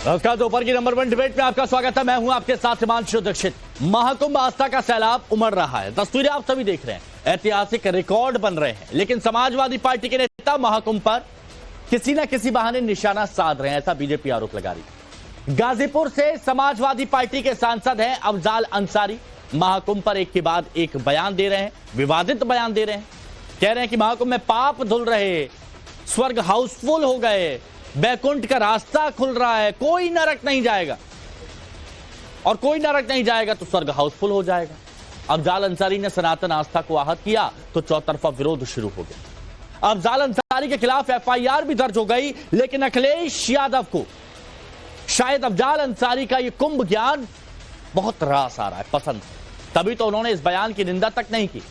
नमस्कार, दोपहर की नंबर 1 डिबेट में आपका स्वागत है। मैं हूं आपके साथ हिमांशु दीक्षित। महाकुंभ आस्था का सैलाब उमड़ रहा है। तस्वीरें आप सभी देख रहे हैं, ऐतिहासिक रिकॉर्ड बन रहे हैं। लेकिन समाजवादी पार्टी के नेता महाकुंभ पर किसी न किसी बहाने निशाना साध रहे हैं, ऐसा बीजेपी आरोप लगा रही है। गाजीपुर से समाजवादी पार्टी के सांसद हैं अफजाल अंसारी। महाकुंभ पर एक के बाद एक बयान दे रहे हैं, विवादित बयान दे रहे हैं। कह रहे हैं कि महाकुंभ में पाप धुल रहे, स्वर्ग हाउसफुल हो गए, बैकुंठ का रास्ता खुल रहा है, कोई नरक नहीं जाएगा और कोई नरक नहीं जाएगा तो स्वर्ग हाउसफुल हो जाएगा। अफजाल अंसारी ने सनातन आस्था को आहत किया तो चौतरफा विरोध शुरू हो गया। अफजाल अंसारी के खिलाफ एफआईआर भी दर्ज हो गई, लेकिन अखिलेश यादव को शायद अफजाल अंसारी का यह कुंभ ज्ञान बहुत रास आ रहा है, पसंद, तभी तो उन्होंने इस बयान की निंदा तक नहीं की।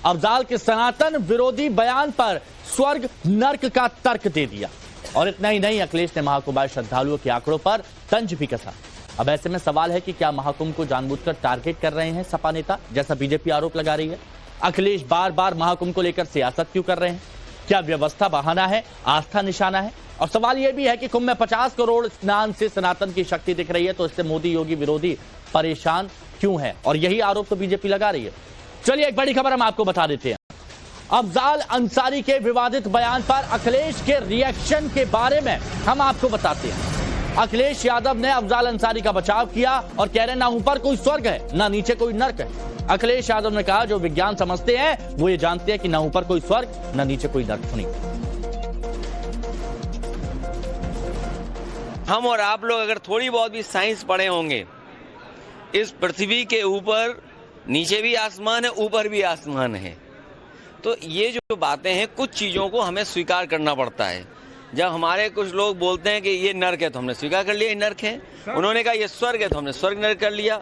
अफजाल के सनातन विरोधी बयान पर स्वर्ग नर्क का तर्क दे दिया। और इतना ही नहीं, अखिलेश ने महाकुंभ आए श्रद्धालुओं के आंकड़ों पर तंज भी कसा। अब ऐसे में सवाल है कि क्या महाकुंभ को जानबूझकर टारगेट कर रहे हैं सपा नेता, जैसा बीजेपी आरोप लगा रही है। अखिलेश बार बार महाकुंभ को लेकर सियासत क्यों कर रहे हैं? क्या व्यवस्था बहाना है, आस्था निशाना है? और सवाल यह भी है कि कुंभ में 50 करोड़ स्नान से सनातन की शक्ति दिख रही है, तो इससे मोदी योगी विरोधी परेशान क्यों है? और यही आरोप तो बीजेपी लगा रही है। चलिए एक बड़ी खबर हम आपको बता देते हैं। अफजाल अंसारी के विवादित बयान पर अखिलेश के रिएक्शन के बारे में हम आपको बताते हैं। अखिलेश यादव ने अफजाल अंसारी का बचाव किया और कह रहे हैं ना ऊपर कोई स्वर्ग है ना नीचे कोई नर्क है। अखिलेश यादव ने कहा जो विज्ञान समझते हैं वो ये जानते हैं कि ना ऊपर कोई स्वर्ग ना नीचे कोई नर्क। सुनिए। हम और आप लोग अगर थोड़ी बहुत भी साइंस पढ़े होंगे, इस पृथ्वी के ऊपर नीचे भी आसमान है, ऊपर भी आसमान है। तो ये जो बातें हैं, कुछ चीज़ों को हमें स्वीकार करना पड़ता है। जब हमारे कुछ लोग बोलते हैं कि ये नर्क है तो हमने स्वीकार कर लिया ये नर्क है, उन्होंने कहा ये स्वर्ग है तो हमने स्वर्ग नर्क कर लिया।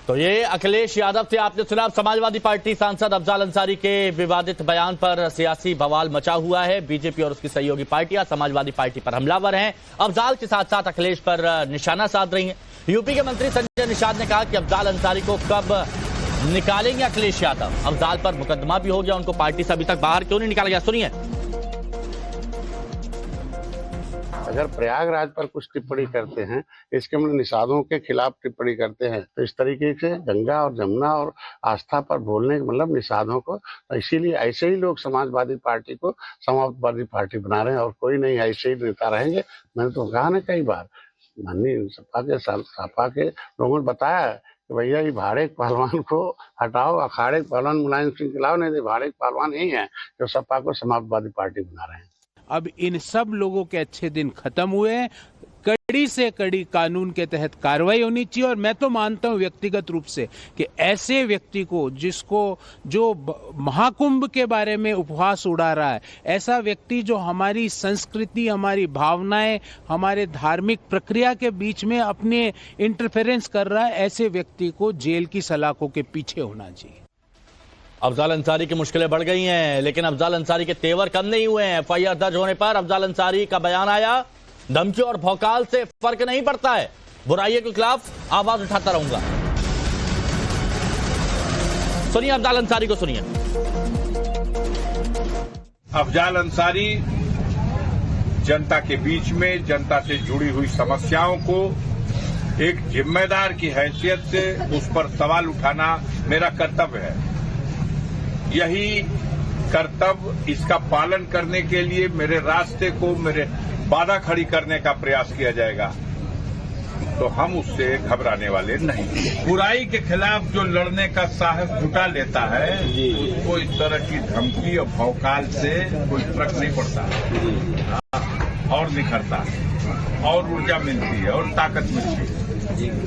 तो ये अखिलेश यादव से आपने सुना। समाजवादी पार्टी सांसद अफजाल अंसारी के विवादित बयान पर सियासी बवाल मचा हुआ है। बीजेपी और उसकी सहयोगी पार्टियां समाजवादी पार्टी पर हमलावर हैं, अफजाल के साथ साथ अखिलेश पर निशाना साध रही हैं। यूपी के मंत्री संजय निषाद ने कहा कि अफजाल अंसारी को कब निकालेंगे अखिलेश यादव। अफजाल पर मुकदमा भी हो गया, उनको पार्टी से अभी तक बाहर क्यों नहीं निकाला गया? सुनिए। अगर प्रयागराज पर कुछ टिप्पणी करते हैं, इसके मतलब निषादों के खिलाफ टिप्पणी करते हैं, तो इस तरीके से गंगा और जमुना और आस्था पर बोलने का मतलब निषादों को, इसीलिए ऐसे ही लोग समाजवादी पार्टी को समाजवादी पार्टी बना रहे हैं और कोई नहीं, ऐसे ही नेता रहेंगे। मैंने तो कहा ना कई बार, सपा के लोगों ने बताया कि भैया ये भाड़े पहलवान को हटाओ, अखाड़े पहलवान मुलायम सिंह के खिलाफ नहीं, भाड़े पहलवान ही है जो सपा को समाजवादी पार्टी बना रहे हैं। अब इन सब लोगों के अच्छे दिन खत्म हुए हैं। कड़ी से कड़ी कानून के तहत कार्रवाई होनी चाहिए। और मैं तो मानता हूं व्यक्तिगत रूप से कि ऐसे व्यक्ति को, जिसको जो महाकुंभ के बारे में उपहास उड़ा रहा है, ऐसा व्यक्ति जो हमारी संस्कृति, हमारी भावनाएं, हमारे धार्मिक प्रक्रिया के बीच में अपने इंटरफेरेंस कर रहा है, ऐसे व्यक्ति को जेल की सलाखों के पीछे होना चाहिए। अफजाल अंसारी की मुश्किलें बढ़ गई हैं, लेकिन अफजाल अंसारी के तेवर कम नहीं हुए हैं। एफआईआर दर्ज होने पर अफजाल अंसारी का बयान आया, धमकी और भौकाल से फर्क नहीं पड़ता है, बुराइयों के खिलाफ आवाज उठाता रहूंगा। सुनिए अफजाल अंसारी को, सुनिए। अफजाल अंसारी जनता के बीच में जनता से जुड़ी हुई समस्याओं को एक जिम्मेदार की हैसियत से उस पर सवाल उठाना मेरा कर्तव्य है। यही कर्तव्य, इसका पालन करने के लिए मेरे रास्ते को, मेरे बाधा खड़ी करने का प्रयास किया जाएगा तो हम उससे घबराने वाले नहीं। बुराई के खिलाफ जो लड़ने का साहस जुटा लेता है, उसको इस तरह की धमकी और भौकाल से कोई फर्क नहीं पड़ता और निखरता है और ऊर्जा मिलती है और ताकत मिलती है।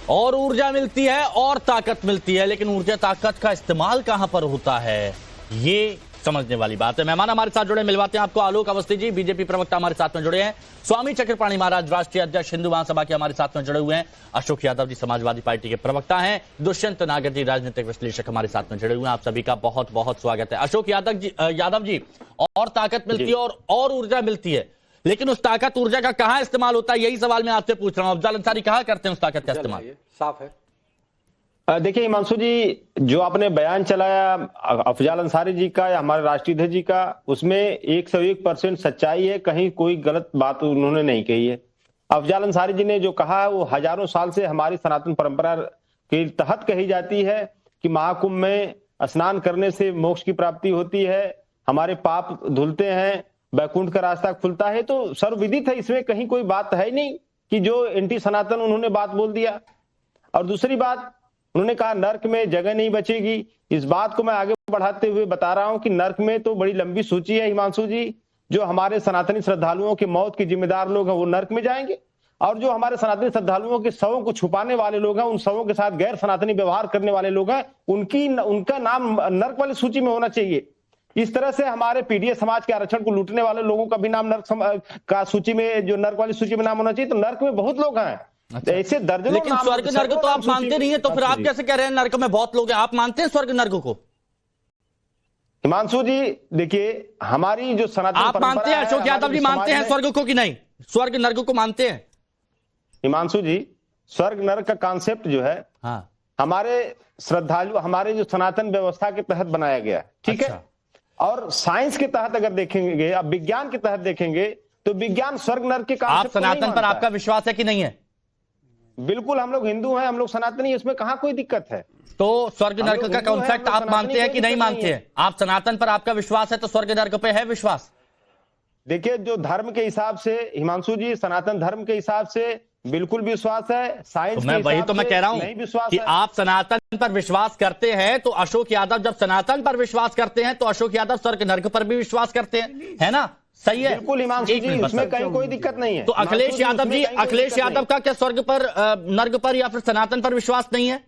और ऊर्जा मिलती है और ताकत मिलती है, लेकिन ऊर्जा ताकत का इस्तेमाल कहां पर होता है, ये समझने वाली बात है। मेहमान हमारे साथ जुड़े, मिलवाते हैं आपको। आलोक अवस्थी जी, बीजेपी प्रवक्ता हमारे साथ में जुड़े हैं। स्वामी चक्रपाणी महाराज, राष्ट्रीय अध्यक्ष हिंदू महासभा के हमारे साथ में जुड़े हुए हैं। अशोक यादव जी, समाजवादी पार्टी के प्रवक्ता हैं। दुष्यंत नागर जी, राजनीतिक विश्लेषक हमारे साथ में जुड़े हुए हैं। आप सभी का बहुत बहुत स्वागत है। अशोक यादव जी, और ताकत मिलती है और ऊर्जा मिलती है, लेकिन उस ताकत ऊर्जा का कहां इस्तेमाल होता है, यही सवाल मैं आपसे पूछ रहा हूं। अफजाल अंसारी कहां करते हैं उस ताकत का इस्तेमाल? साफ है, देखिए हिमांशु जी, जो आपने बयान चलाया अफजाल अंसारी जी का या हमारे राष्ट्रीय अध्यक्ष जी का, उसमें 101% सच्चाई है, कहीं कोई गलत बात उन्होंने नहीं कही है। अफजाल अंसारी जी ने जो कहा है वो हजारों साल से हमारी सनातन परंपरा के तहत कही जाती है कि महाकुंभ में स्नान करने से मोक्ष की प्राप्ति होती है, हमारे पाप धुलते हैं, वैकुंठ का रास्ता खुलता है। तो सर्वविदित है, इसमें कहीं कोई बात है नहीं कि जो एंटी सनातन उन्होंने बात बोल दिया। और दूसरी बात, उन्होंने कहा नर्क में जगह नहीं बचेगी। इस बात को मैं आगे बढ़ाते हुए बता रहा हूं कि नर्क में तो बड़ी लंबी सूची है हिमांशु जी। जो हमारे सनातनी श्रद्धालुओं की मौत के जिम्मेदार लोग हैं वो नर्क में जाएंगे, और जो हमारे सनातनी श्रद्धालुओं के शवों को छुपाने वाले लोग हैं, उन शवों के साथ गैर सनातनी व्यवहार करने वाले लोग हैं, उनका नाम नर्क वाली सूची में होना चाहिए। इस तरह से हमारे पीडीए समाज के आरक्षण को लूटने वाले लोगों का भी नाम नर्क का सूची में, जो नर्क वाली सूची में नाम होना चाहिए। तो नर्क में बहुत लोग हैं। अच्छा। ऐसे दर्जनों। लेकिन स्वर्ग नर्क तो आप मानते नहीं है, तो फिर आप कैसे कह रहे हैं नर्क में बहुत लोग हैं? आप मानते हैं स्वर्ग नर्क को? हिमांशु जी देखिए, हमारी जो सनातन आप मानते हैं, अशोक यादव जी मानते हैं स्वर्ग को कि नहीं? स्वर्ग नर्क को मानते हैं हिमांशु जी? स्वर्ग नर्क का कॉन्सेप्ट जो है, हाँ, हमारे श्रद्धालु, हमारे जो सनातन व्यवस्था के तहत बनाया गया, ठीक अच्छा। है। और साइंस के तहत अगर देखेंगे, अब विज्ञान के तहत देखेंगे, तो विज्ञान स्वर्ग नर्क के आप सनातन पर आपका विश्वास है कि नहीं है? बिल्कुल, हम लोग हिंदू हैं, हम लोग सनातनी, इसमें कहां कोई दिक्कत है। तो स्वर्ग नर्क का कॉन्सेप्ट आप मानते हैं कि नहीं मानते हैं? आप सनातन पर आपका विश्वास है, तो स्वर्ग नर्क पे है विश्वास? देखिए, जो धर्म के हिसाब से हिमांशु जी, सनातन धर्म के हिसाब से बिल्कुल विश्वास है। साइंस तो मैं वही तो मैं कह रहा हूं कि आप सनातन पर विश्वास करते हैं, तो अशोक यादव जब सनातन पर विश्वास करते हैं तो अशोक यादव स्वर्ग नर्क पर भी विश्वास करते हैं, है ना? सही है, बिल्कुल हिमांशु जी, उसमें कहीं कोई दिक्कत नहीं है। तो अखिलेश यादव जी, अखिलेश यादव का क्या स्वर्ग पर, नर्क पर या फिर सनातन पर विश्वास नहीं है?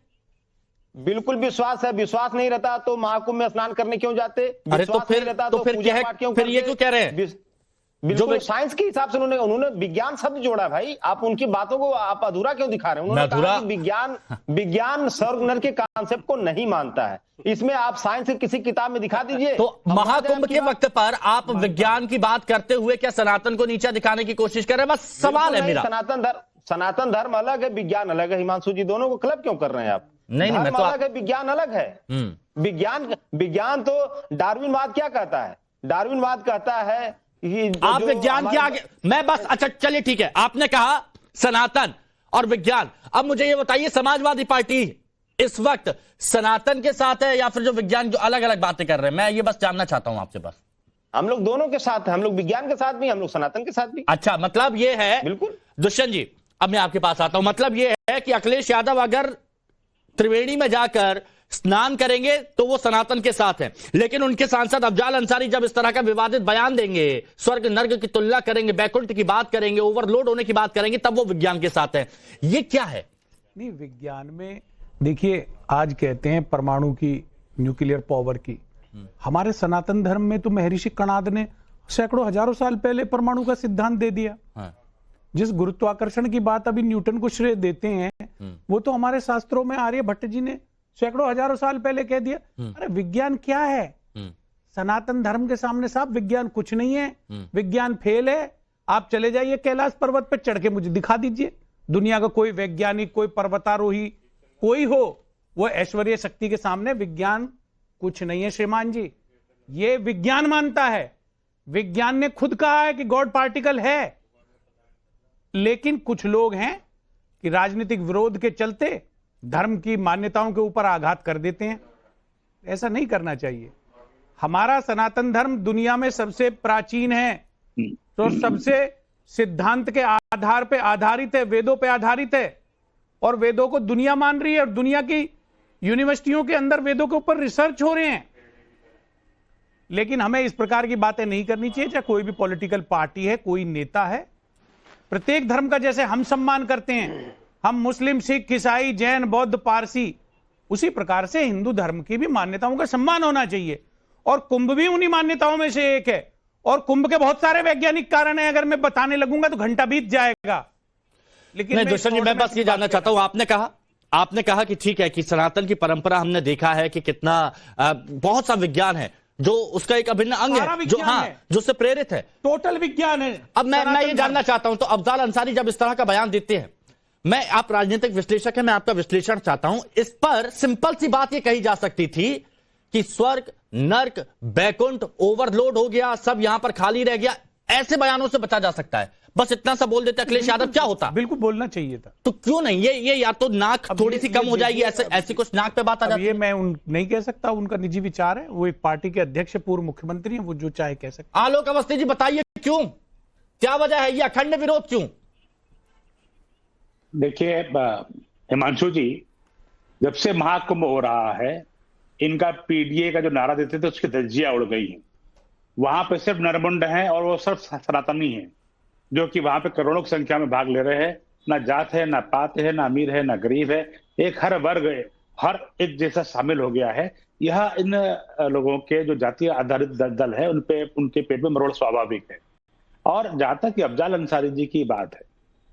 बिल्कुल विश्वास है। विश्वास नहीं रहता तो महाकुंभ में स्नान करने क्यों जाते? अरे तो फिर ये क्यों कह रहे हैं? बिल्कुल साइंस के हिसाब से उन्होंने विज्ञान शब्द जोड़ा। भाई आप उनकी बातों को आप अधूरा क्यों दिखा रहे हैं? उन्होंने कहा कि विज्ञान स्वर्ग नर्क के कॉन्सेप्ट को नहीं मानता है। इसमें आप साइंस की किसी किताब में दिखा दीजिए। तो महाकुंभ के वक्त पर आप विज्ञान की बात करते हुए क्या सनातन को नीचा दिखाने की कोशिश कर रहे हैं? बस सवाल है मेरा। सनातन धर्म अलग है, विज्ञान अलग है हिमांशु जी, दोनों को क्लब क्यों कर रहे हैं आप? नहीं, मैं तो अलग है, विज्ञान अलग है। विज्ञान तो डार्विनवाद क्या कहता है? डार्विनवाद कहता है आप विज्ञान के आगे, मैं बस, अच्छा चलिए ठीक है, आपने कहा सनातन और विज्ञान। अब मुझे ये बताइए, समाजवादी पार्टी इस वक्त सनातन के साथ है या फिर जो विज्ञान, जो अलग अलग बातें कर रहे हैं? मैं ये बस जानना चाहता हूं आपसे। बस हम लोग दोनों के साथ हैं, हम लोग विज्ञान के साथ भी, हम लोग सनातन के साथ भी। अच्छा, मतलब ये है, बिल्कुल दुष्यंत जी, अब मैं आपके पास आता हूं। मतलब ये है कि अखिलेश यादव अगर त्रिवेणी में जाकर स्नान करेंगे तो वो सनातन के साथ है, लेकिन उनके सांसद अफजाल अंसारी जब इस तरह का विवादित बयान देंगे, स्वर्ग नर्क की तुलना करेंगे, बैकुंठ की बात करेंगे, ओवरलोड होने की बात करेंगे, तब वो विज्ञान के साथ है। ये क्या है? नहीं, विज्ञान में देखिए, आज कहते हैं परमाणु की, न्यूक्लियर पावर की। हमारे सनातन धर्म में तो महर्षि कणाद ने सैकड़ों हजारों साल पहले परमाणु का सिद्धांत दे दिया। हाँ। जिस गुरुत्वाकर्षण की बात अभी न्यूटन को श्रेय देते हैं, वो तो हमारे शास्त्रों में आर्यभट्ट जी ने सैकड़ों हजारों साल पहले कह दिया। अरे विज्ञान क्या है? सनातन धर्म के सामने साहब विज्ञान कुछ नहीं है। विज्ञान फेल है। आप चले जाइए कैलाश पर्वत पर चढ़ के मुझे दिखा दीजिए, दुनिया का कोई वैज्ञानिक, कोई पर्वतारोही कोई हो, वो ऐश्वर्य शक्ति के सामने विज्ञान कुछ नहीं है श्रीमान जी। ये विज्ञान मानता है, विज्ञान ने खुद कहा है कि गॉड पार्टिकल है, लेकिन कुछ लोग हैं कि राजनीतिक विरोध के चलते धर्म की मान्यताओं के ऊपर आघात कर देते हैं। ऐसा नहीं करना चाहिए। हमारा सनातन धर्म दुनिया में सबसे प्राचीन है, तो सबसे सिद्धांत के आधार पे आधारित है, वेदों पे आधारित है, और वेदों को दुनिया मान रही है, और दुनिया की यूनिवर्सिटियों के अंदर वेदों के ऊपर रिसर्च हो रहे हैं। लेकिन हमें इस प्रकार की बातें नहीं करनी चाहिए, चाहे कोई भी पॉलिटिकल पार्टी है, कोई नेता है। प्रत्येक धर्म का जैसे हम सम्मान करते हैं, हम मुस्लिम, सिख, ईसाई, जैन, बौद्ध, पारसी, उसी प्रकार से हिंदू धर्म की भी मान्यताओं का सम्मान होना चाहिए। और कुंभ भी उन्हीं मान्यताओं में से एक है, और कुंभ के बहुत सारे वैज्ञानिक कारण हैं, अगर मैं बताने लगूंगा तो घंटा बीत जाएगा। लेकिन मैं बस ये जानना चाहता हूं, आपने कहा कि ठीक है कि सनातन की परंपरा हमने देखा है कि कितना बहुत सा विज्ञान है जो उसका एक अभिन्न अंग है, जो से प्रेरित है, टोटल विज्ञान है। अब मैं ये जानना चाहता हूं, तो अफजाल अंसारी जब इस तरह का बयान देते हैं, मैं, आप राजनीतिक विश्लेषक हैं, मैं आपका विश्लेषण चाहता हूं। इस पर सिंपल सी बात ये कही जा सकती थी कि स्वर्ग, नर्क, बैकुंठ ओवरलोड हो गया, सब यहां पर खाली रह गया, ऐसे बयानों से बचा जा सकता है। बस इतना सा बोल देते अखिलेश यादव, क्या होता? बिल्कुल बोलना चाहिए था। तो क्यों नहीं? ये या तो नाक थोड़ी सी कम हो जाएगी, ऐसी कुछ नाक पे बात आ जाती है। ये मैं नहीं कह सकता, उनका निजी विचार है, वो एक पार्टी के अध्यक्ष, पूर्व मुख्यमंत्री हैं, वो जो चाहे कह सकते। आलोक अवस्थी जी बताइए, क्यों, क्या वजह है, ये अखंड विरोध क्यों? देखिए हिमांशु जी, जब से महाकुंभ हो रहा है, इनका पीडीए का जो नारा देते थे उसकी धज्जियां उड़ गई हैं। वहां पे सिर्फ नरमुंड हैं और वो सिर्फ सनातनी हैं, जो कि वहां पे करोड़ों की संख्या में भाग ले रहे हैं। ना जात है, ना पात है, ना अमीर है, ना गरीब है, एक हर वर्ग, हर एक जैसा शामिल हो गया है। यह इन लोगों के जो जातीय आधारित दल है, उनके पेट में मरोड़ स्वाभाविक है। और जहां तक अफजाल अंसारी जी की बात है,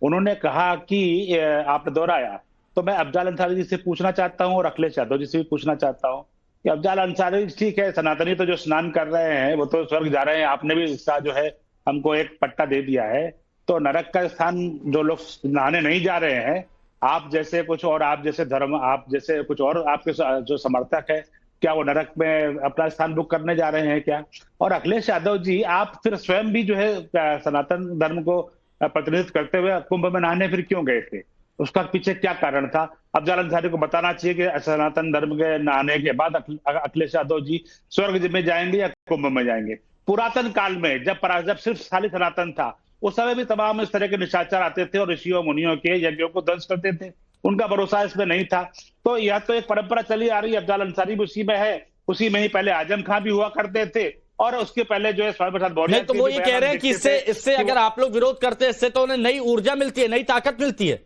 उन्होंने कहा कि आपने दोहराया, तो मैं अफजाल अंसारी जी से पूछना चाहता हूं और अखिलेश यादव जी से भी पूछना चाहता हूं कि अफजाल अंसारी ठीक है, सनातनी तो जो स्नान कर रहे हैं वो तो स्वर्ग जा रहे हैं, आपने भी इसका जो है हमको एक पट्टा दे दिया है। तो नरक का स्थान जो लोग नहाने नहीं जा रहे हैं, आप जैसे कुछ और, आप जैसे धर्म, आप जैसे कुछ और आपके जो समर्थक है, क्या वो नरक में अपना स्थान बुक करने जा रहे हैं क्या? और अखिलेश यादव जी, आप फिर स्वयं भी जो है सनातन धर्म को प्रतिनिधित्व करते हुए कुंभ में नहाने फिर क्यों गए थे? उसका पीछे क्या कारण था? अफजाल अंसारी को बताना चाहिए कि सनातन धर्म के नहाने के बाद अखिलेश यादव जी स्वर्ग में जाएंगे या कुंभ में जाएंगे। पुरातन काल में जब सिर्फ खाली सनातन था, उस समय भी तमाम इस तरह के निशाचर आते थे और ऋषियों मुनियों के यज्ञों को ध्वंस करते थे, उनका भरोसा इसमें नहीं था। तो यह तो एक परंपरा चली आ रही है, अफजाल अंसारी भी उसी में है, उसी में ही पहले आजम खां भी हुआ करते थे और उसके पहले जो है स्वामी प्रसाद मौर्य। नहीं, तो वो ये कह रहे हैं कि इससे अगर आप लोग विरोध करते हैं, इससे तो उन्हें नई ऊर्जा मिलती है, नई ताकत मिलती है।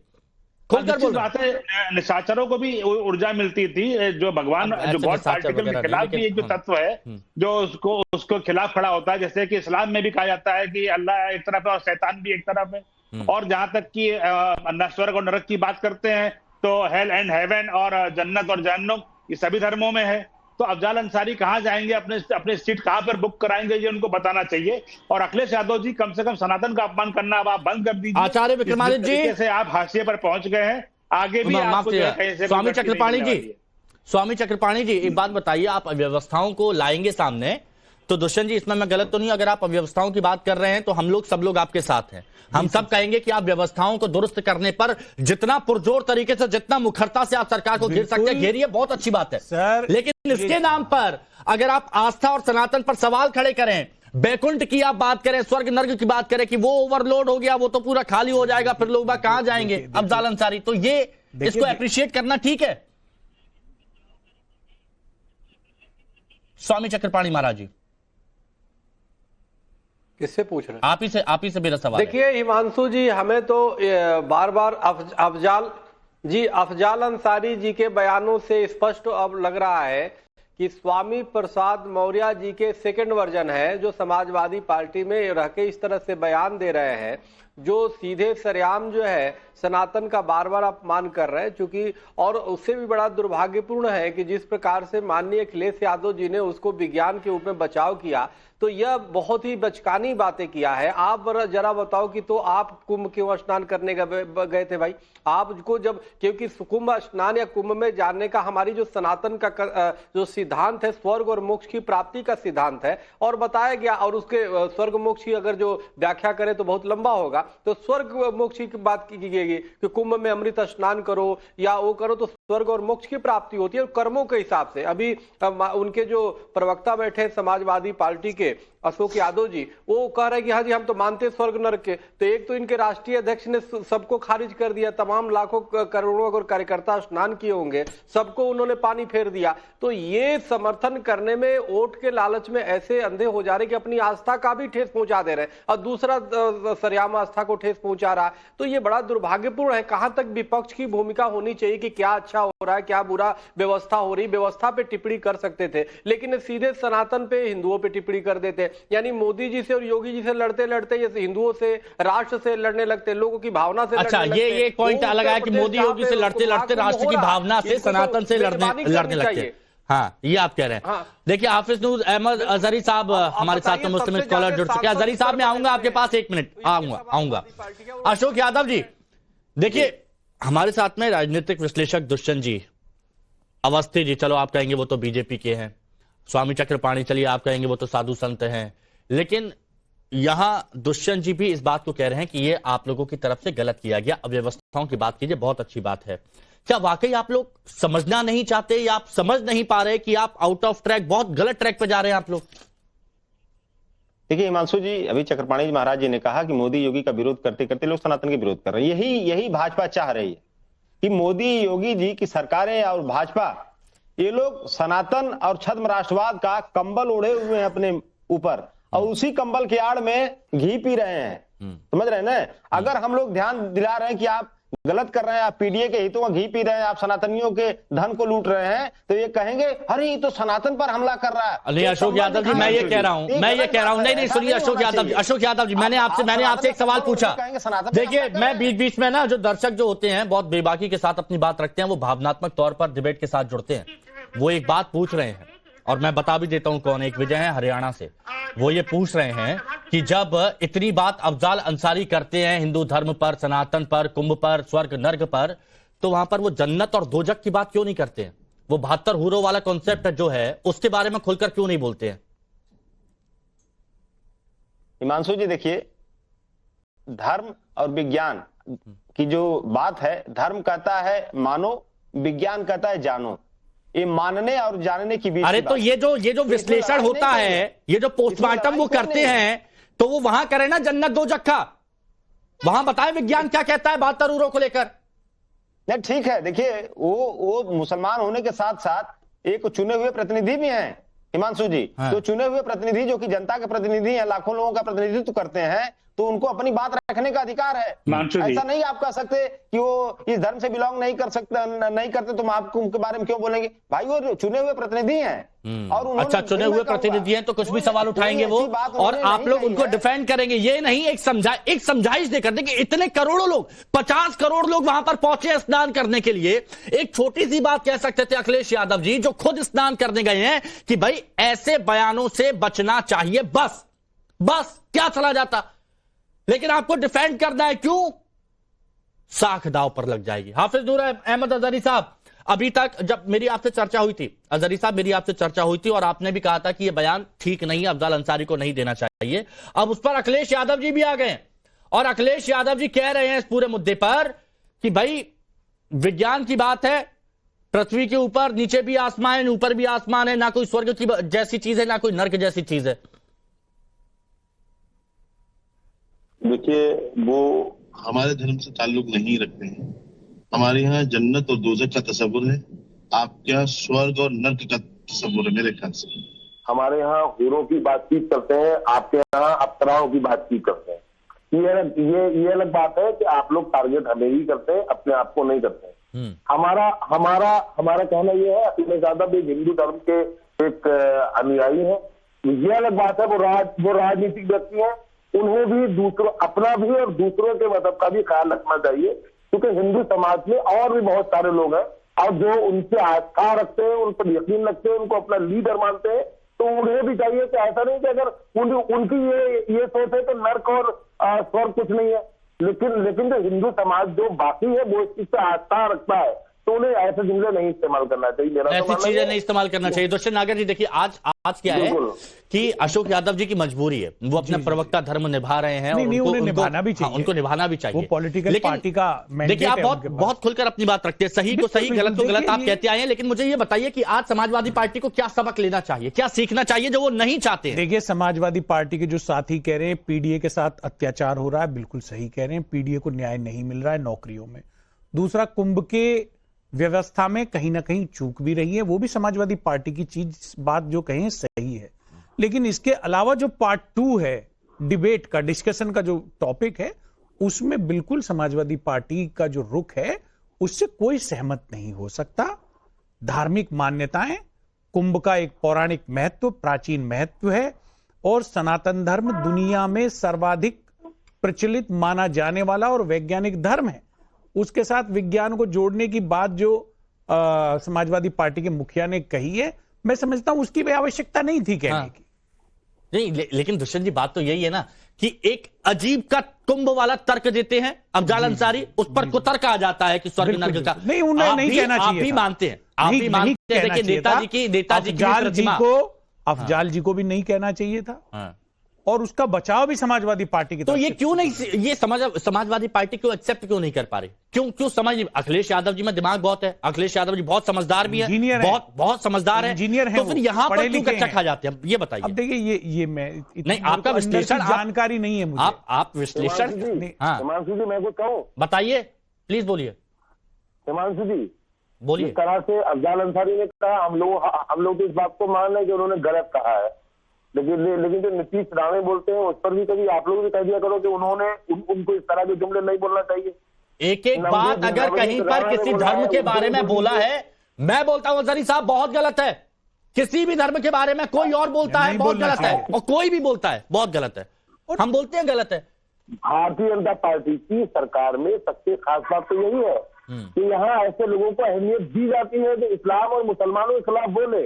बात है, निशाचरों को भी ऊर्जा मिलती थी, जो भगवान, जो गॉड पार्टिकल के खिलाफ भी एक जो तत्व है जो उसको खिलाफ खड़ा होता है। जैसे कि इस्लाम में भी कहा जाता है कि अल्लाह एक तरफ है और शैतान भी एक तरफ है। और जहां तक कि स्वर्ग और नरक की बात करते हैं, तो हेल एंड हेवन और जन्नत और जहन्नुम, ये सभी धर्मों में है। तो अफजाल अंसारी कहाँ जाएंगे, अपने सीट कहाँ पर बुक कराएंगे, ये उनको बताना चाहिए। और अखिलेश यादव जी, कम से कम सनातन का अपमान करना अब आप बंद कर दीजिए। आचार्य विक्रमादित्य जी, जैसे आप हाशिए पर पहुंच गए हैं, आगे भी आपको स्वामी चक्रपाणी जी, स्वामी चक्रपाणी जी, एक बात बताइए, आप अव्यवस्थाओं को लाएंगे सामने, तो दुष्यंत जी, इसमें मैं गलत तो नहीं, अगर आप अव्यवस्थाओं की बात कर रहे हैं तो हम लोग, सब लोग आपके साथ हैं। हम सब कहेंगे कि आप व्यवस्थाओं को दुरुस्त करने पर जितना पुरजोर तरीके से, जितना मुखरता से आप सरकार को घेर सकते हैं, घेरिए, बहुत अच्छी बात है सर। लेकिन इसके नाम पर अगर आप आस्था और सनातन पर सवाल खड़े करें, बैकुंठ की आप बात करें, स्वर्ग नर्क की बात करें कि वो ओवरलोड हो गया, वो तो पूरा खाली हो जाएगा, फिर लोग बाग कहां जाएंगे? अफजाल अंसारी, तो ये इसको अप्रिशिएट करना ठीक है? स्वामी चक्रपाणी महाराज जी, किससे पूछ रहे हैं? आप ही से मेरा सवाल। देखिए हिमांशु जी, हमें तो बार बार अफजाल अंसारी जी के बयानों से स्पष्ट अब लग रहा है कि स्वामी प्रसाद मौर्य जी के सेकंड वर्जन है, जो समाजवादी पार्टी में रह के इस तरह से बयान दे रहे हैं, जो सीधे सरेआम जो है सनातन का बार बार अपमान कर रहे हैं। चूंकि और उससे भी बड़ा दुर्भाग्यपूर्ण है कि जिस प्रकार से माननीय अखिलेश यादव जी ने उसको विज्ञान के रूप में बचाव किया, तो यह बहुत ही बचकानी बातें किया है। आप जरा बताओ कि तो आप कुंभ क्यों स्नान करने गए थे भाई? आपको जब, क्योंकि कुंभ स्नान या कुंभ में जाने का हमारी जो सनातन का जो सिद्धांत है, स्वर्ग और मोक्ष की प्राप्ति का सिद्धांत है और बताया गया। और उसके स्वर्ग मोक्ष की अगर जो व्याख्या करें तो बहुत लंबा होगा, तो स्वर्ग मोक्ष की बात की गई कि कुंभ में अमृत स्नान करो या वो करो तो स्वर्ग और मोक्ष की प्राप्ति होती है और कर्मों के हिसाब से। अभी उनके जो प्रवक्ता बैठे समाजवादी पार्टी के अशोक यादव जी, वो कह रहे हैं कि हाँ जी हम तो मानते स्वर्ग नरक के। तो एक तो इनके राष्ट्रीय अध्यक्ष ने सबको खारिज कर दिया, तमाम लाखों करोड़ों अगर कार्यकर्ता स्नान किए होंगे, सबको उन्होंने पानी फेर दिया। तो ये समर्थन करने में वोट के लालच में ऐसे अंधे हो जा रहे कि अपनी आस्था का भी ठेस पहुंचा दे रहे और दूसरा सरेआम आस्था को ठेस पहुंचा रहा। तो ये बड़ा दुर्भाग्यपूर्ण है। कहां तक विपक्ष की भूमिका होनी चाहिए कि क्या अच्छा हो रहा है, क्या बुरा व्यवस्था हो रही, व्यवस्था पे टिप्पणी कर सकते थे, लेकिन सीधे सनातन पे, हिंदुओं पे टिप्पणी कर देते। यानी मोदी जी से और योगी जी से लड़ते लड़ते ये हिंदुओं से, राष्ट्र से लड़ने लगते, लोगों की भावना से। अच्छा, ये एक पॉइंट अलग है कि मोदी योगी से लड़ते लड़ते राष्ट्र की भावना से, सनातन से लड़ने लगते। हाँ, ये आप कह रहे हैं। हाँ। देखिए, हाफिज नूर अहमद अजहरी साहब हमारे साथ में मुस्लिम स्कॉलर जुड़ चुके हैं। अजहरी साहब, मैं आऊंगा आपके पास, एक मिनट आऊंगा। अशोक यादव जी, देखिए हमारे साथ में राजनीतिक विश्लेषक दुष्यंत जी, अवस्थी जी, चलो आप कहेंगे वो तो बीजेपी के हैं, स्वामी चक्रपाणी चलिए आप कहेंगे वो तो साधु संत हैं, लेकिन यहां दुष्यंत जी भी इस बात को कह रहे हैं कि ये आप लोगों की तरफ से गलत किया गया। अव्यवस्थाओं की बात कीजिए, बहुत अच्छी बात है। क्या वाकई आप लोग समझना नहीं चाहते या आप समझ नहीं पा रहे कि आप आउट ऑफ ट्रैक, बहुत गलत ट्रैक पे जा रहे हैं आप लोग? देखिए हिमांशु जी, अभी चक्रपाणी जी महाराज जी ने कहा कि मोदी योगी का विरोध करते करते लोग सनातन के विरोध कर रहे हैं। यही भाजपा चाह रही है कि मोदी योगी जी की सरकारें और भाजपा, ये लोग सनातन और छद्म राष्ट्रवाद का कंबल ओढ़े हुए हैं अपने ऊपर, और उसी कंबल के आड़ में घी पी रहे हैं। समझ रहे हैं ना? अगर हम लोग ध्यान दिला रहे हैं कि आप गलत कर रहे हैं, आप पीडीए के हितों का घी पी रहे हैं, आप सनातनियों के धन को लूट रहे हैं, तो ये कहेंगे अरे ये तो सनातन पर हमला कर रहा है। नहीं अशोक यादव जी, मैं ये कह रहा हूं, नहीं सुनिए अशोक यादव जी, मैंने आपसे एक सवाल पूछा। देखिए, मैं बीच बीच में ना, जो दर्शक जो होते हैं बहुत बेबाकी के साथ अपनी बात रखते हैं, वो भावनात्मक तौर पर डिबेट के साथ जुड़ते हैं, वो एक बात पूछ रहे हैं और मैं बता भी देता हूं कौन। एक विजय है हरियाणा से, वो ये पूछ रहे हैं कि जब इतनी बात अफजाल अंसारी करते हैं हिंदू धर्म पर, सनातन पर, कुंभ पर, स्वर्ग नर्क पर, तो वहां पर वो जन्नत और दोजक की बात क्यों नहीं करते हैं? वो 72 हूरों वाला कॉन्सेप्ट जो है उसके बारे में खुलकर क्यों नहीं बोलते हैं? हिमांशु जी देखिए, धर्म और विज्ञान की जो बात है, धर्म कहता है मानो, विज्ञान कहता है जानो। ये मानने और जानने की बीच। अरे तो ये जो विश्लेषण होता है, ये जो पोस्टमार्टम वो करते हैं, तो वो वहां करें ना जन्नत दोजक का, वहां बताएं विज्ञान क्या कहता है 72 हूरों को लेकर। नहीं ठीक है, देखिए वो मुसलमान होने के साथ साथ एक चुने हुए प्रतिनिधि भी हैं हिमांशु जी। हाँ। तो चुने हुए प्रतिनिधि जो कि जनता के प्रतिनिधि हैं, लाखों लोगों का प्रतिनिधित्व करते हैं, तो उनको अपनी बात रखने का अधिकार है। ऐसा नहीं आप कह सकते कि वो इस धर्म से बिलोंग नहीं करते, तुम आपको उनके बारे में क्यों बोलेंगे? भाई वो चुने हुए प्रतिनिधि हैं और अच्छा, चुने हुए प्रतिनिधि हैं तो कुछ भी सवाल उठाएंगे वो, और आप लोग उनको डिफेंड करेंगे। ये नहीं एक समझाइश देकर दें कि इतने करोड़ों लोग, 50 करोड़ लोग वहां पर पहुंचे स्नान करने के लिए। एक छोटी सी बात कह सकते थे अखिलेश यादव जी, जो खुद स्नान करने गए हैं, कि भाई ऐसे बयानों से बचना चाहिए, बस क्या चला जाता, लेकिन आपको डिफेंड करना है, क्यों? साख दाव पर लग जाएगी। हाफिज नूर अहमद अजहरी साहब, अभी तक जब मेरी आपसे चर्चा हुई थी, अजहरी साहब मेरी आपसे चर्चा हुई थी और आपने भी कहा था कि यह बयान ठीक नहीं है, अफजाल अंसारी को नहीं देना चाहिए। अब उस पर अखिलेश यादव जी भी आ गए और अखिलेश यादव जी कह रहे हैं इस पूरे मुद्दे पर कि भाई विज्ञान की बात है, पृथ्वी के ऊपर नीचे भी आसमान है, ऊपर भी आसमान है, ना कोई स्वर्ग की जैसी चीज है, ना कोई नर्क जैसी चीज है। देखिए, वो हमारे धर्म से ताल्लुक नहीं रखते हैं। हमारे यहाँ जन्नत और दोजख का तस्वुर है, आपके यहाँ स्वर्ग और नर्क का तस्वुर है मेरे ख्याल से। हमारे यहाँ हूरों की बातचीत करते हैं, आपके यहाँ अप्सराओं की बातचीत करते हैं। ये अलग बात है कि आप लोग टारगेट हमें ही करते हैं, अपने आप को नहीं करते हैं। हमारा कहना यह है, अखिलेश यादव एक हिंदू धर्म के एक अनुयायी है। ये अलग बात है, वो राजनीतिक व्यक्ति है, उन्हें भी अपना भी और दूसरों के मजहब का भी ख्याल रखना चाहिए, क्योंकि हिंदू समाज में और भी बहुत सारे लोग हैं और जो उनसे आस्था रखते हैं, उन पर यकीन रखते हैं, उनको अपना लीडर मानते हैं, तो उन्हें भी चाहिए कि ऐसा नहीं कि अगर उनकी ये सोच है तो नर्क और स्वर्ग कुछ नहीं है, लेकिन जो हिंदू समाज जो बाकी है वो इस चीज से आस्था रखता है, तो उन्हें ऐसे जुमले नहीं इस्तेमाल करना चाहिए। ऐसी चीजें नहीं इस्तेमाल करना चाहिए। दुष्यंत नागर जी देखिए, आज क्या है कि अशोक यादव जी की मजबूरी है, वो अपना प्रवक्ता धर्म निभा रहे हैं, उनको निभाना भी चाहिए, उनको निभाना भी चाहिए। वो पॉलिटिकल पार्टी का देखिए, आप बहुत खुलकर अपनी बात रखते हैं, सही को सही, गलत को गलत आप कहते आए हैं, लेकिन मुझे ये बताइए कि आज समाजवादी पार्टी को क्या सबक लेना चाहिए, क्या सीखना चाहिए जो वो नहीं चाहते? देखिए, समाजवादी पार्टी के जो साथी कह रहे हैं पीडीए के साथ अत्याचार हो रहा है, बिल्कुल सही कह रहे हैं, पीडीए को न्याय नहीं मिल रहा है नौकरियों में। दूसरा, कुंभ के व्यवस्था में कहीं ना कहीं चूक भी रही है, वो भी समाजवादी पार्टी की चीज, बात जो कहें सही है। लेकिन इसके अलावा जो पार्ट 2 है डिबेट का, डिस्कशन का जो टॉपिक है, उसमें बिल्कुल समाजवादी पार्टी का जो रुख है उससे कोई सहमत नहीं हो सकता। धार्मिक मान्यताएं, कुंभ का एक पौराणिक महत्व, प्राचीन महत्व है, और सनातन धर्म दुनिया में सर्वाधिक प्रचलित माना जाने वाला और वैज्ञानिक धर्म है। उसके साथ विज्ञान को जोड़ने की बात जो समाजवादी पार्टी के मुखिया ने कही है, मैं समझता हूं उसकी भी आवश्यकता नहीं थी कहने की। नहीं, लेकिन दुष्यंत जी बात तो यही है ना कि एक अजीब का कुंभ वाला तर्क देते हैं अफजाल अंसारी, उस पर कुतर्क आ जाता है कि स्वर्ग नर्क का नहीं, उन्हें नहीं कहना चाहिए। आप भी मानते हैं, आप भी मानते हैं कि नेताजी की अफजाल जी को भी नहीं कहना चाहिए था, और उसका बचाव भी समाजवादी पार्टी की तो तरफ ये से क्यों नहीं, ये समाजवादी पार्टी क्यों एक्सेप्ट क्यों नहीं कर पा रही? क्यों समझ, अखिलेश यादव जी में दिमाग बहुत है, अखिलेश यादव जी बहुत समझदार भी है, बहुत समझदार है, इंजीनियर है, तो फिर यहाँ पर क्यों कच्चा खा जाते हैं? ये बताइए। अब देखिए, ये मैं नहीं, आपका विश्लेषण, जानकारी नहीं है मुझे, आप विश्लेषण, हाँ हिमांशु जी, मैं कुछ कहूँ? बताइए, प्लीज बोलिए। हिमांशु जी, बोलिए। जिस तरह से अफजाल अंसारी ने कहा, हम लोग तो इस बात को मान रहे हैं कि उन्होंने गलत कहा है, लेकिन जो नीतीश राणे बोलते हैं उस पर भी कभी आप लोग भी कह दिया करो कि उन्होंने उनको इस तरह के जुमले नहीं बोलना चाहिए। एक एक बात अगर कहीं पर किसी धर्म के बारे में बोला है, मैं बोलता हूं अंसारी साहब बहुत गलत है। किसी भी धर्म के बारे में कोई और बोलता है बहुत गलत है, और कोई भी बोलता है बहुत गलत है, हम बोलते हैं गलत है। भारतीय जनता पार्टी की सरकार में सबसे खास बात तो यही है कि यहाँ ऐसे लोगों को अहमियत दी जाती है जो इस्लाम और मुसलमानों के खिलाफ बोले,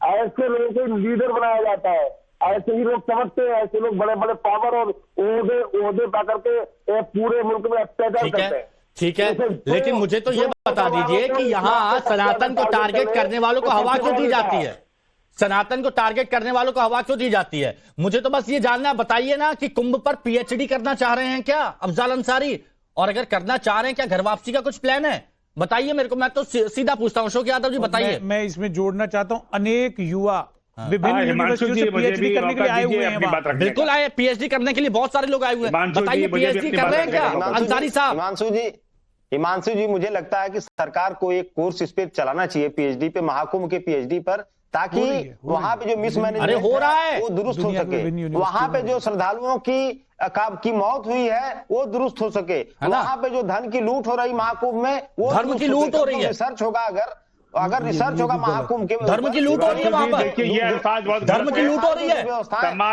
ऐसे लोगों को लीडर बनाया जाता है। ऐसे ही लोग समझते हैं, ऐसे लोग बड़े बड़े पावर और ओहदे पाकर के पूरे मुल्क में अत्याचार करते हैं। ठीक है, लेकिन मुझे तो ये बता दीजिए कि यहाँ सनातन को टारगेट करने वालों को हवा क्यों दी जाती है? सनातन को टारगेट करने वालों को हवा क्यों दी जाती है? मुझे तो बस ये जानना, बताइए ना कि कुंभ पर पीएचडी करना चाह रहे हैं क्या अफजाल अंसारी? और अगर करना चाह रहे हैं, क्या घर वापसी का कुछ प्लान है? बताइए मेरे को, मैं तो सीधा पूछता हूं। अशोक यादव जी बताइए। मैं इसमें जोड़ना चाहता हूं, अनेक युवा विभिन्न यूनिवर्सिटियों से पीएचडी करने के लिए आए हुए हैं। बिल्कुल आए, पीएचडी करने के लिए बहुत सारे लोग आए हुए हैं। बताइए पीएचडी कर रहे हैं क्या अंसारी साहब? हिमांशु जी, मुझे लगता है कि सरकार को एक कोर्स इस पे चलाना चाहिए, पीएचडी पे, महाकुंभ के पीएचडी पर, ताकि वहां पे जो मिसमैनेजमेंट हो रहा है वो दुरुस्त हो सके, वहां पे जो श्रद्धालुओं की मौत हुई है वो दुरुस्त हो सके, वहां पे जो धन की लूट हो रही महाकुंभ में वो धर्म की लूट हो रही है। रिसर्च होगा, अगर रिसर्च होगा महाकुंभ के, धर्म की लूट हो रही है वहां पर, धर्म की लूट हो रही है,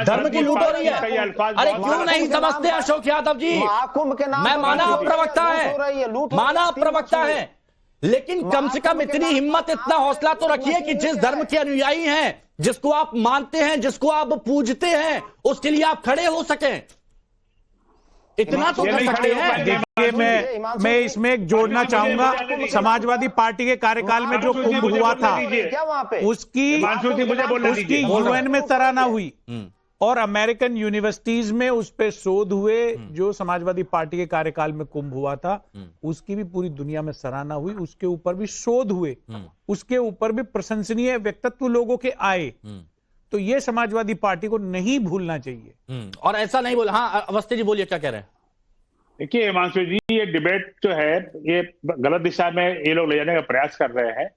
धर्म की लूट हो रही है। अरे क्यों नहीं समझते अशोक यादव जी? महाकुंभ के नाम मैं माना आप प्रवक्ता है, माना आप प्रवक्ता है, लेकिन कम से कम इतनी हिम्मत, इतना हौसला तो रखिए कि जिस धर्म के अनुयायी हैं, जिसको आप मानते हैं, जिसको आप पूजते हैं, उसके लिए आप खड़े हो सकें। इतना तो कर सकते हैं। देखिए, मैं इसमें एक जोड़ना चाहूंगा, समाजवादी पार्टी के कार्यकाल में जो कुंभ हुआ था उसकी यूएन में सराहना हुई, और अमेरिकन यूनिवर्सिटीज में उस पे शोध हुए। जो समाजवादी पार्टी के कार्यकाल में कुंभ हुआ था उसकी भी पूरी दुनिया में सराहना हुई, उसके ऊपर भी शोध हुए, उसके ऊपर भी प्रशंसनीय व्यक्तित्व लोगों के आए। तो ये समाजवादी पार्टी को नहीं भूलना चाहिए। और ऐसा नहीं बोला। हाँ अवस्थी जी बोलिए, क्या कह रहे हैं? देखिए हिमांशु जी, ये डिबेट जो है ये गलत दिशा में ये लोग ले जाने का प्रयास कर रहे हैं।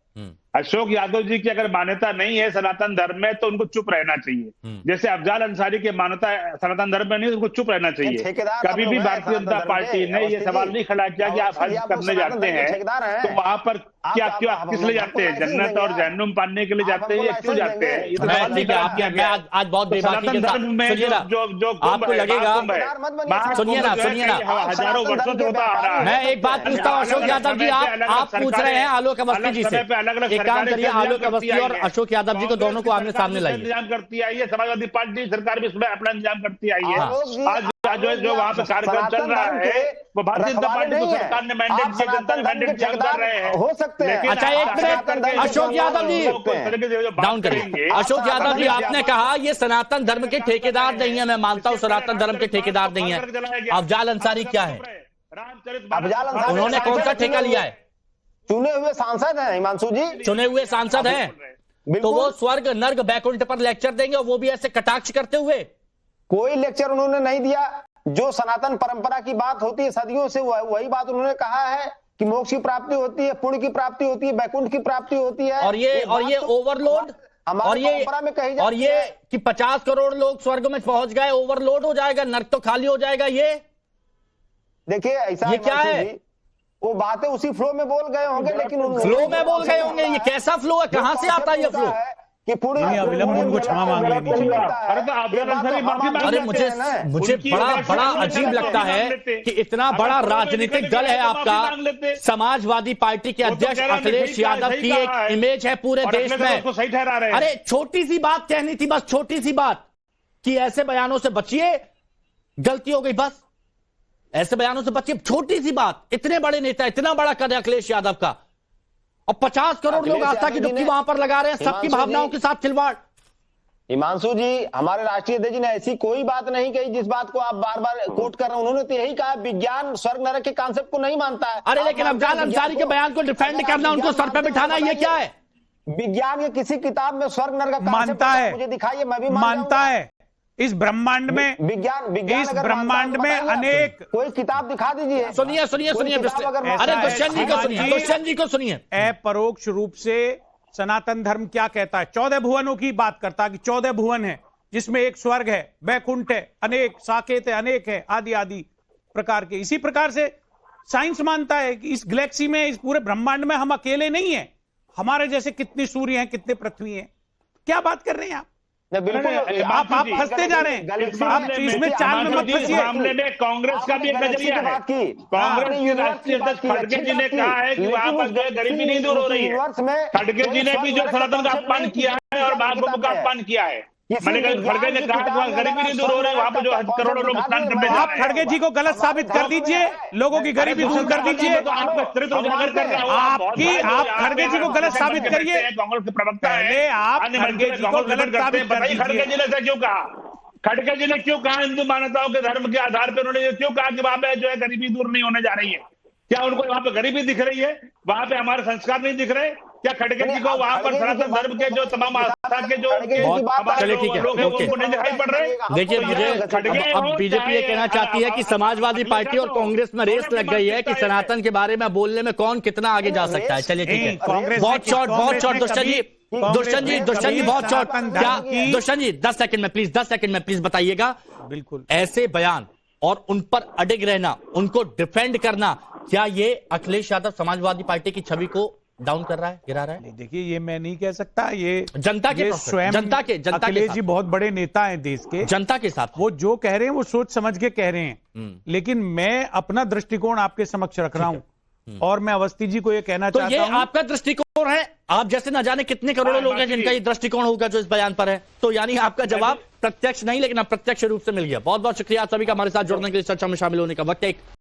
अशोक यादव जी की अगर मान्यता नहीं है सनातन धर्म में तो उनको चुप रहना चाहिए। जैसे अफजाल अंसारी की मान्यता सनातन धर्म में नहीं, उनको चुप रहना चाहिए। कभी भी भारतीय जनता पार्टी ने ये सवाल नहीं खड़ा किया कि आप हज करने जाते हैं तो वहां पर क्या क्यों किस लिए जाते हैं? जन्नत और जहन्नुम पाने के लिए जाते हैं या क्यों जाते हैं? ये तो सवाल नहीं आज बहुत सनातन धर्म में जो आपको लगेगा, सुनिए ना, हजारों वर्षों से होता आ रहा है। मैं एक बात पूछता हूँ अशोक यादव जी, आप पूछ रहे हैं आलोक अवस्थी जी से, एक काम करिए, आलोक अवस्थी और अशोक यादव जी को दोनों को आमने सामने लाइए। इंतजाम करती आई है समाजवादी पार्टी, सरकार भी इसमें अपना इंतजाम करती आई है। आज जो वहाँ पे कार्यक्रम चल रहा है वो भारतीय जनता पार्टी को सरकार ने मैंडेट दिया, जनता ने मैंडेट दिया, कर रहे हैं, हो सकते हैं। अच्छा एक मिनट अशोक यादव जी डाउन करिए। अशोक यादव जी, आपने कहा ये सनातन धर्म के ठेकेदार नहीं है, मैं मानता हूं सनातन धर्म के ठेकेदार नहीं है। अफजाल अंसारी क्या है? उन्होंने कौन सा ठेका लिया है? चुने हुए सांसद हैं हिमांशु जी, चुने हुए सांसद हैं, तो वो स्वर्ग नर्क बैकुंठ पर लेक्चर देंगे, और वो भी ऐसे कटाक्ष करते हुए? कोई लेक्चर उन्होंने नहीं दिया। जो सनातन परंपरा की बात होती है सदियों से, वही बात उन्होंने कहा है कि मोक्ष की प्राप्ति होती है, पुण्य की प्राप्ति होती है, बैकुंठ की प्राप्ति होती है। और ये ओवरलोड, और ये कि 50 करोड़ लोग स्वर्ग में पहुंच गए, ओवरलोड हो जाएगा, नर्क तो खाली हो जाएगा। ये देखिए ऐसा ये क्या है? वो बातें उसी फ्लो में बोल गए होंगे, लेकिन फ्लो में बोल गए होंगे। ये कैसा फ्लो है, कहां से आता है ये फ्लो? कि पूरी अविलंब उनको क्षमा मांग लेनी चाहिए। अरे मुझे बड़ा अजीब लगता है कि इतना बड़ा राजनीतिक दल है आपका, समाजवादी पार्टी के अध्यक्ष अखिलेश यादव की एक इमेज है पूरे देश में। अरे छोटी सी बात कहनी थी, बस छोटी सी बात, कि ऐसे बयानों से बचिए, गलती हो गई बस। ऐसे बयानों से बचिए। छोटी सी बात, इतने बड़े नेता, इतना बड़ा कद है अखिलेश यादव का, और 50 करोड़ लोग आस्था की डुबकी वहां पर लगा रहे हैं, सबकी भावनाओं के साथ खिलवाड़। हिमांशु जी, हमारे राष्ट्रीय अध्यक्ष जी ने ऐसी कोई बात नहीं कही जिस बात को आप बार बार कोट कर रहे हैं। उन्होंने तो यही कहा, विज्ञान स्वर्ग नरक के कॉन्सेप्ट को नहीं मानता है। अरे लेकिन अफजाल अंसारी के बयान को डिफेंड करना, उनको सर पे बिठाना, ये क्या है? विज्ञान के किसी किताब में स्वर्ग नरक का मानता है, मुझे दिखाइए, मैं भी मानता है। इस ब्रह्मांड में, विज्ञान इस ब्रह्मांड में अनेक, कोई किताब दिखा दीजिए। सुनिए सुनिए सुनिए, अरे दुष्यंत जी को सुनिए, दुष्यंत जी को सुनिए। अपरोक्ष रूप से सनातन धर्म क्या कहता है? 14 भुवनों की बात करता है कि 14 भुवन है, जिसमें एक स्वर्ग है, वैकुंठ है, अनेक साकेत है, अनेक है, आदि आदि प्रकार के। इसी प्रकार से साइंस मानता है कि इस गैलेक्सी में, इस पूरे ब्रह्मांड में हम अकेले नहीं हैं, हमारे जैसे कितने सूर्य हैं, कितने पृथ्वी हैं। क्या बात कर रहे हैं आप? बिल्कुल आप फंसते जा रहे हैं, आप इसमें चाल में मत फंसिए। मामले में कांग्रेस का भी एक नजरिया है। कांग्रेस के राष्ट्रीय अध्यक्ष खड़गे जी ने कहा है कि वहां पर जो है गरीबी नहीं दूर हो रही है। खड़गे जी ने भी जो सनातन का अपमान किया है और महाकुंभ का अपमान किया है। मैंने कहा, खड़गे ने कहा कि गरीबी नहीं दूर हो रही है, वहां पर जो करोड़ों लोग स्नान करने जा रहे हैं। आप खड़गे जी को गलत साबित कर दीजिए, लोगों की गरीबी दूर कर दीजिए। तो आपका चरित्र उजागर कर रहा हूं। आप खड़गे जी को गलत साबित करिए। कांग्रेस के प्रवक्ता पहले आप खड़गे जी को गलत साबित कर बताइए, खड़गे जी ने ऐसा क्यों कहा? खड़गे जी ने क्यों कहा हिंदू मान्यताओं के धर्म के आधार पर? उन्होंने क्यों कहा कि वहां पे जो है गरीबी दूर नहीं होने जा रही है? क्या उनको वहां पे गरीबी दिख रही है? वहां पे हमारे संस्कार नहीं दिख रहे? क्या खड़गे जी को वहां पर सनातन धर्म के जो तमाम आस्था के जो चलिए ठीक है, लोग हैं उनको नहीं दिखाई पड़ रहे? देखिए मुझे अब बीजेपी ये कहना चाहती है कि समाजवादी पार्टी और कांग्रेस में रेस लग गई है कि सनातन के बारे में बोलने में कौन कितना आगे जा सकता है। चलिए ठीक है, बहुत शॉर्ट दुष्यंत जी बहुत शॉर्ट। क्या दुष्यंत जी 10 सेकंड में प्लीज, 10 सेकंड में प्लीज बताइएगा। बिल्कुल, ऐसे बयान और उन पर अडिग रहना, उनको डिफेंड करना, क्या ये अखिलेश यादव समाजवादी पार्टी की छवि को डाउन कर रहा है, गिरा रहा है? देखिए ये मैं नहीं कह सकता, ये जनता के स्वयं जनता के अखिलेश जी बहुत बड़े नेता हैं देश के, जनता के साथ वो जो कह रहे हैं वो सोच समझ के कह रहे हैं। लेकिन मैं अपना दृष्टिकोण आपके समक्ष रख रहा हूं और मैं अवस्थी जी को ये कहना चाहता हूं। तो ये आपका दृष्टिकोण है, आप जैसे न जाने कितने करोड़ों लोग हैं जिनका ये दृष्टिकोण होगा जो इस बयान पर है। तो यानी आपका जवाब प्रत्यक्ष नहीं लेकिन अप्रत्यक्ष रूप से मिल गया। बहुत बहुत शुक्रिया आप सभी का हमारे साथ जुड़ने के लिए, चर्चा में शामिल होने का। वक्त एक